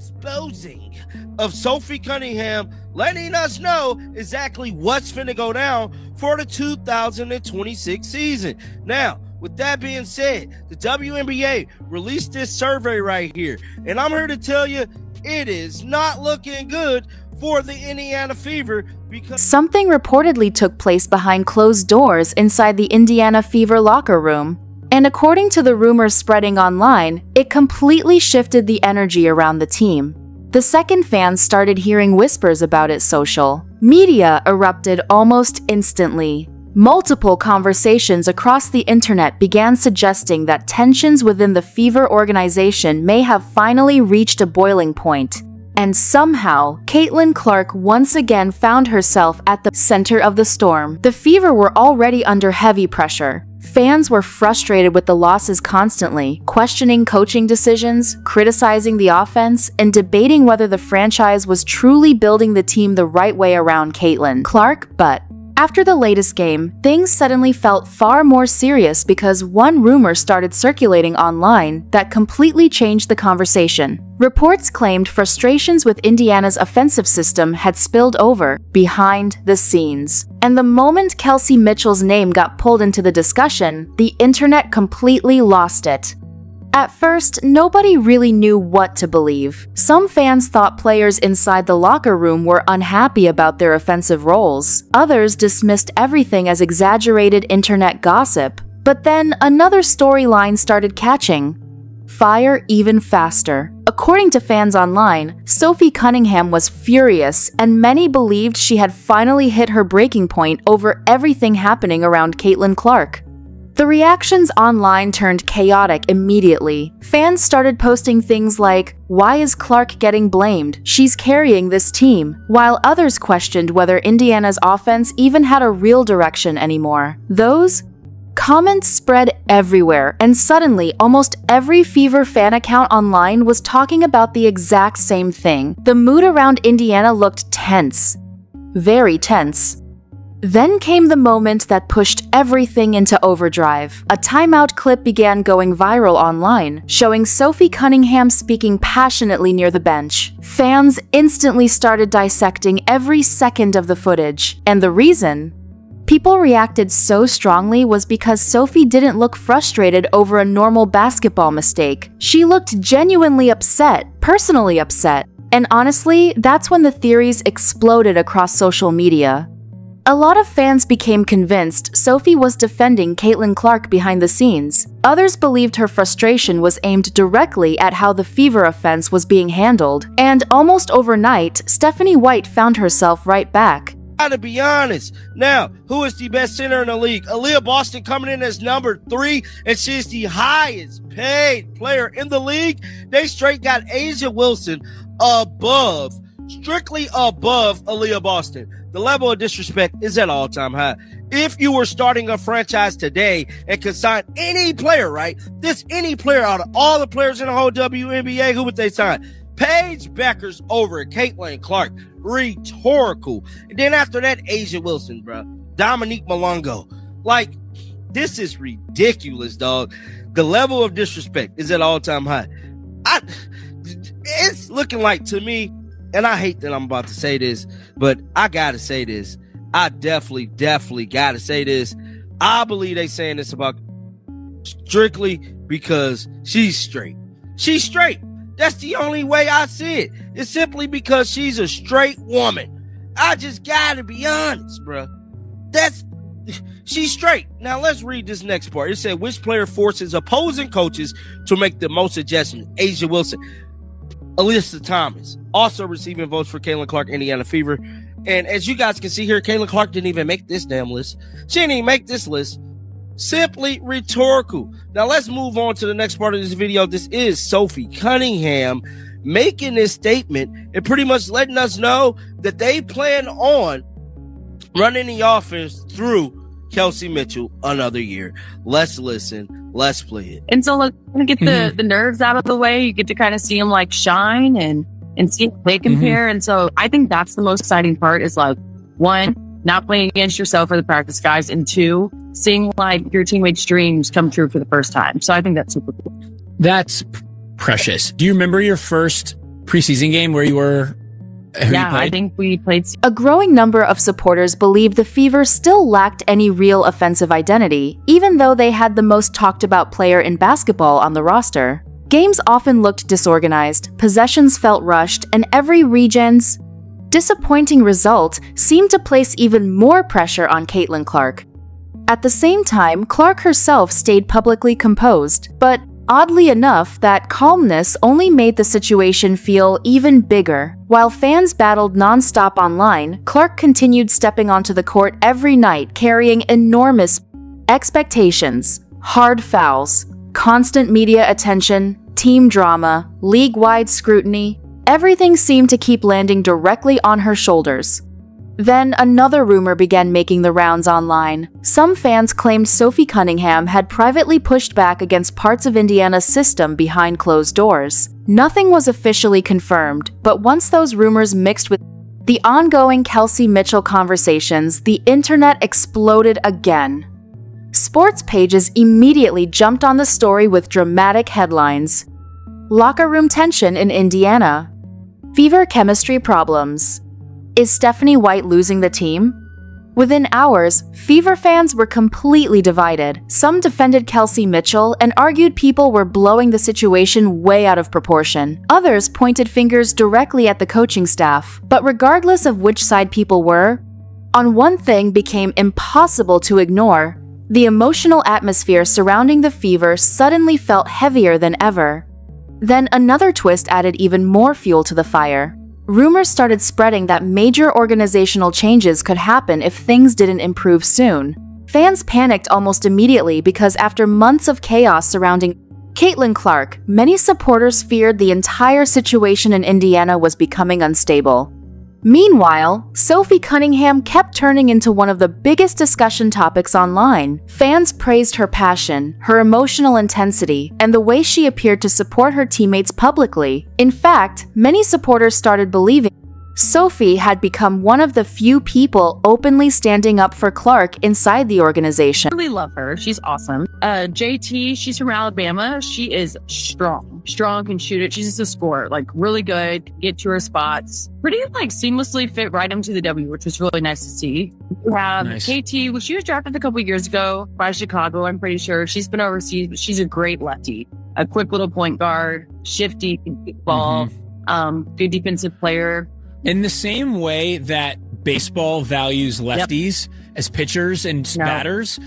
disposing of Sophie Cunningham, letting us know exactly what's finna go down for the 2026 season. Now, with that being said, the WNBA released this survey right here, and I'm here to tell you it is not looking good for the Indiana Fever because something reportedly took place behind closed doors inside the Indiana Fever locker room. And according to the rumors spreading online, it completely shifted the energy around the team. The second fans started hearing whispers about it. Social media erupted almost instantly. Multiple conversations across the internet began suggesting that tensions within the Fever organization may have finally reached a boiling point. And somehow, Caitlin Clark once again found herself at the center of the storm. The Fever were already under heavy pressure. Fans were frustrated with the losses constantly, questioning coaching decisions, criticizing the offense, and debating whether the franchise was truly building the team the right way around Caitlin Clark. But after the latest game, things suddenly felt far more serious because one rumor started circulating online that completely changed the conversation. Reports claimed frustrations with Indiana's offensive system had spilled over behind the scenes. And the moment Kelsey Mitchell's name got pulled into the discussion, the internet completely lost it. At first, nobody really knew what to believe. Some fans thought players inside the locker room were unhappy about their offensive roles. Others dismissed everything as exaggerated internet gossip. But then another storyline started catching fire even faster. According to fans online, Sophie Cunningham was furious, and many believed she had finally hit her breaking point over everything happening around Caitlin Clark. The reactions online turned chaotic immediately. Fans started posting things like, "Why is Clark getting blamed? She's carrying this team," while others questioned whether Indiana's offense even had a real direction anymore. Those comments spread everywhere, and suddenly almost every Fever fan account online was talking about the exact same thing. The mood around Indiana looked tense. Very tense. Then came the moment that pushed everything into overdrive. A timeout clip began going viral online, showing Sophie Cunningham speaking passionately near the bench. Fans instantly started dissecting every second of the footage, and the reason people reacted so strongly was because Sophie didn't look frustrated over a normal basketball mistake. She looked genuinely upset, personally upset. And honestly, that's when the theories exploded across social media. A lot of fans became convinced Sophie was defending Caitlin Clark behind the scenes. Others believed her frustration was aimed directly at how the Fever offense was being handled. And almost overnight, Stephanie White found herself right back. To be honest, now, who is the best center in the league? Aaliyah Boston coming in as number 3, and she's the highest paid player in the league. They straight got A'ja Wilson strictly above Aaliyah Boston. The level of disrespect is at all-time high. If you were starting a franchise today and could sign any player, right? Any player out of all the players in the whole WNBA, who would they sign? Paige Bueckers over Caitlin Clark. Rhetorical. And then after that, A'ja Wilson, bro. Dominique Malongo. Like, this is ridiculous, dog. The level of disrespect is at all-time high. It's looking like, to me, and I hate that I'm about to say this, but I gotta say this. I definitely gotta say this. I believe they saying this about strictly because she's straight. She's straight. That's the only way I see it. It's simply because she's a straight woman. I just gotta be honest, bro. She's straight. Now let's read this next part. It said, which player forces opposing coaches to make the most adjustments? A'ja Wilson. Alyssa Thomas also receiving votes for Caitlin Clark, Indiana Fever. And as you guys can see here, Caitlin Clark didn't even make this damn list. She didn't even make this list. Simply rhetorical. Now let's move on to the next part of this video. This is Sophie Cunningham making this statement and pretty much letting us know that they plan on running the offense through Kelsey Mitchell another year. Let's listen. Let's play it. And so, look, to get the nerves out of the way, you get to kind of see them like shine and see if they compare. And so I think that's the most exciting part is like, one, not playing against yourself or the practice guys, and two, seeing like your teammates' dreams come true for the first time. So I think that's super cool. That's precious. Do you remember your first preseason game where you were? Yeah, I think we played. A growing number of supporters believed the Fever still lacked any real offensive identity, even though they had the most talked about player in basketball on the roster. Games often looked disorganized, possessions felt rushed, and every region's disappointing result seemed to place even more pressure on Caitlin Clark. At the same time, Clark herself stayed publicly composed, but oddly enough, that calmness only made the situation feel even bigger. While fans battled non-stop online, Clark continued stepping onto the court every night, carrying enormous expectations, hard fouls, constant media attention, team drama, league-wide scrutiny. Everything seemed to keep landing directly on her shoulders. Then another rumor began making the rounds online. Some fans claimed Sophie Cunningham had privately pushed back against parts of Indiana's system behind closed doors. Nothing was officially confirmed, but once those rumors mixed with the ongoing Kelsey Mitchell conversations, the internet exploded again. Sports pages immediately jumped on the story with dramatic headlines. Locker room tension in Indiana. Fever chemistry problems. Is Stephanie White losing the team? Within hours, Fever fans were completely divided. Some defended Kelsey Mitchell and argued people were blowing the situation way out of proportion. Others pointed fingers directly at the coaching staff. But regardless of which side people were, on one thing became impossible to ignore. The emotional atmosphere surrounding the Fever suddenly felt heavier than ever. Then another twist added even more fuel to the fire. Rumors started spreading that major organizational changes could happen if things didn't improve soon. Fans panicked almost immediately because after months of chaos surrounding Caitlin Clark, many supporters feared the entire situation in Indiana was becoming unstable. Meanwhile, Sophie Cunningham kept turning into one of the biggest discussion topics online. Fans praised her passion, her emotional intensity, and the way she appeared to support her teammates publicly. In fact, many supporters started believing Sophie had become one of the few people openly standing up for Clark inside the organization. I really love her. She's awesome. JT, she's from Alabama. She is strong, can shoot it. She's just a scorer, like really good, get to her spots. Pretty like seamlessly fit right into the W, which was really nice to see. We have KT, well, she was drafted a couple years ago by Chicago, I'm pretty sure. She's been overseas, but she's a great lefty. A quick little point guard, shifty, can kick ball, good defensive player. In the same way that baseball values lefties as pitchers and batters,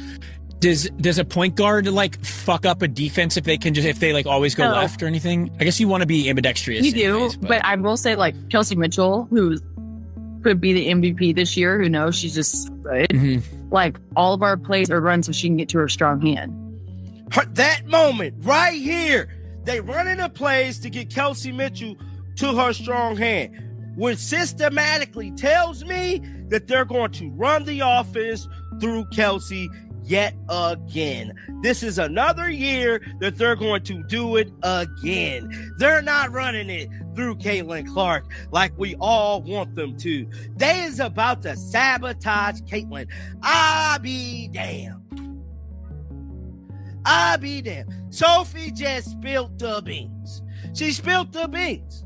does a point guard like fuck up a defense if they like always go left or anything? I guess you want to be ambidextrous. You do, anyways, but I will say like Kelsey Mitchell, who could be the MVP this year. Who knows? She's just good. Like all of our plays are run so she can get to her strong hand. That moment right here, they running the plays to get Kelsey Mitchell to her strong hand, which systematically tells me that they're going to run the offense through Kelsey yet again. This is another year that they're going to do it again. They're not running it through Caitlin Clark like we all want them to. They is about to sabotage Caitlin. I be damned. Sophie just spilled the beans. She spilled the beans.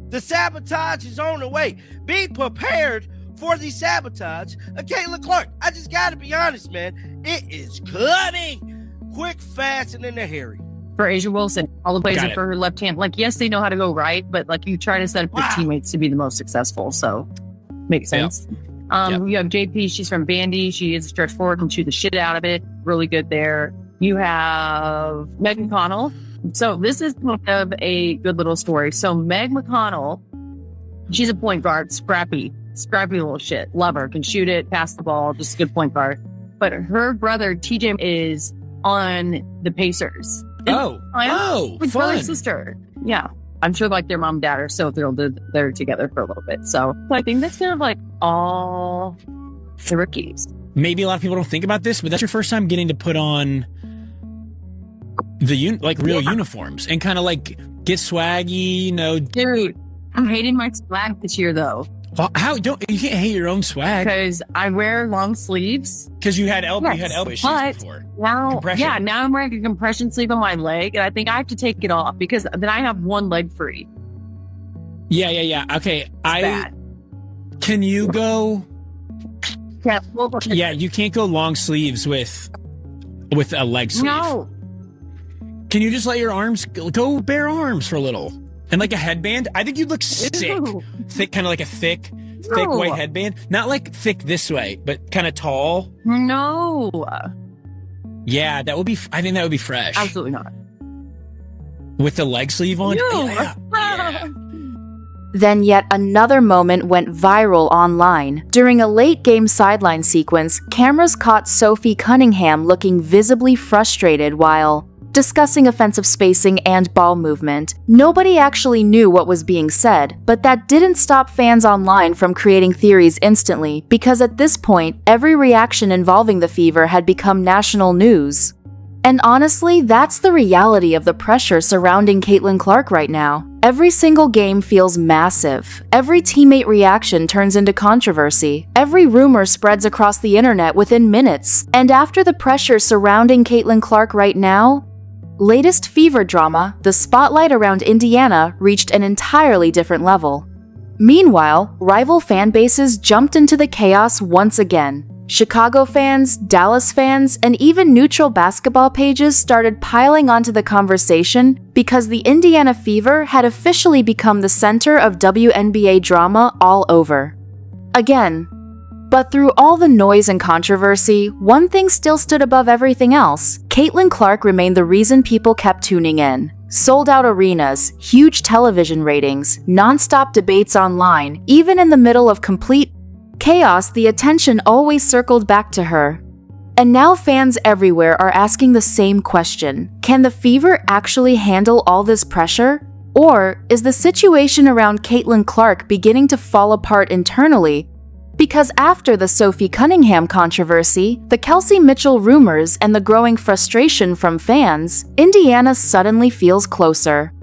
The sabotage is on the way. Be prepared for the sabotage of Caitlin Clark. I just got to be honest, man. It is coming quick, fast, and in a hurry. For Asia Wilson, all the plays are for her left hand. Like, yes, they know how to go right, but like you try to set up your teammates to be the most successful. So, makes sense. You have JP. She's from Bandy. She is a stretch forward and shoot the shit out of it. Really good there. You have Meg McConnell. So this is kind of a good little story. So Meg McConnell, she's a point guard, scrappy little shit. Love her, can shoot it, pass the ball, just a good point guard. But her brother TJ is on the Pacers. Fun. Brother and sister. Yeah. I'm sure like their mom and dad are so thrilled that they're together for a little bit. So I think that's kind of like all the rookies. Maybe a lot of people don't think about this, but that's your first time getting to put on the real uniforms and kind of like get swaggy, you know. Dude, I'm hating my swag this year though. Well, you can't hate your own swag because I wear long sleeves. Because you had elbow issues before. Now I'm wearing a compression sleeve on my leg, and I think I have to take it off because then I have one leg free. Yeah. Okay, Bad. Can you go? Yeah, Yeah, you can't go long sleeves with a leg sleeve. No. Can you just let your arms go bare arms for a little? And like a headband? I think you'd look sick. Ew. Thick, kind of like a thick No. white headband. Not like thick this way, but kind of tall. No. Yeah, that would be, I think that would be fresh. Absolutely not. With the leg sleeve on? No. Yeah. Then yet another moment went viral online. During a late game sideline sequence, cameras caught Sophie Cunningham looking visibly frustrated while discussing offensive spacing and ball movement. Nobody actually knew what was being said, but that didn't stop fans online from creating theories instantly, because at this point, every reaction involving the Fever had become national news. And honestly, that's the reality of the pressure surrounding Caitlin Clark right now. Every single game feels massive. Every teammate reaction turns into controversy. Every rumor spreads across the internet within minutes. And after the pressure surrounding Caitlin Clark right now, latest Fever drama, the spotlight around Indiana reached an entirely different level. Meanwhile, rival fan bases jumped into the chaos once again. Chicago fans, Dallas fans, and even neutral basketball pages started piling onto the conversation because the Indiana Fever had officially become the center of WNBA drama all over again. But through all the noise and controversy, one thing still stood above everything else. Caitlin Clark remained the reason people kept tuning in. Sold-out arenas, huge television ratings, non-stop debates online, even in the middle of complete chaos, the attention always circled back to her. And now fans everywhere are asking the same question. Can the Fever actually handle all this pressure? Or is the situation around Caitlin Clark beginning to fall apart internally? Because after the Sophie Cunningham controversy, the Kelsey Mitchell rumors, and the growing frustration from fans, Indiana suddenly feels closer.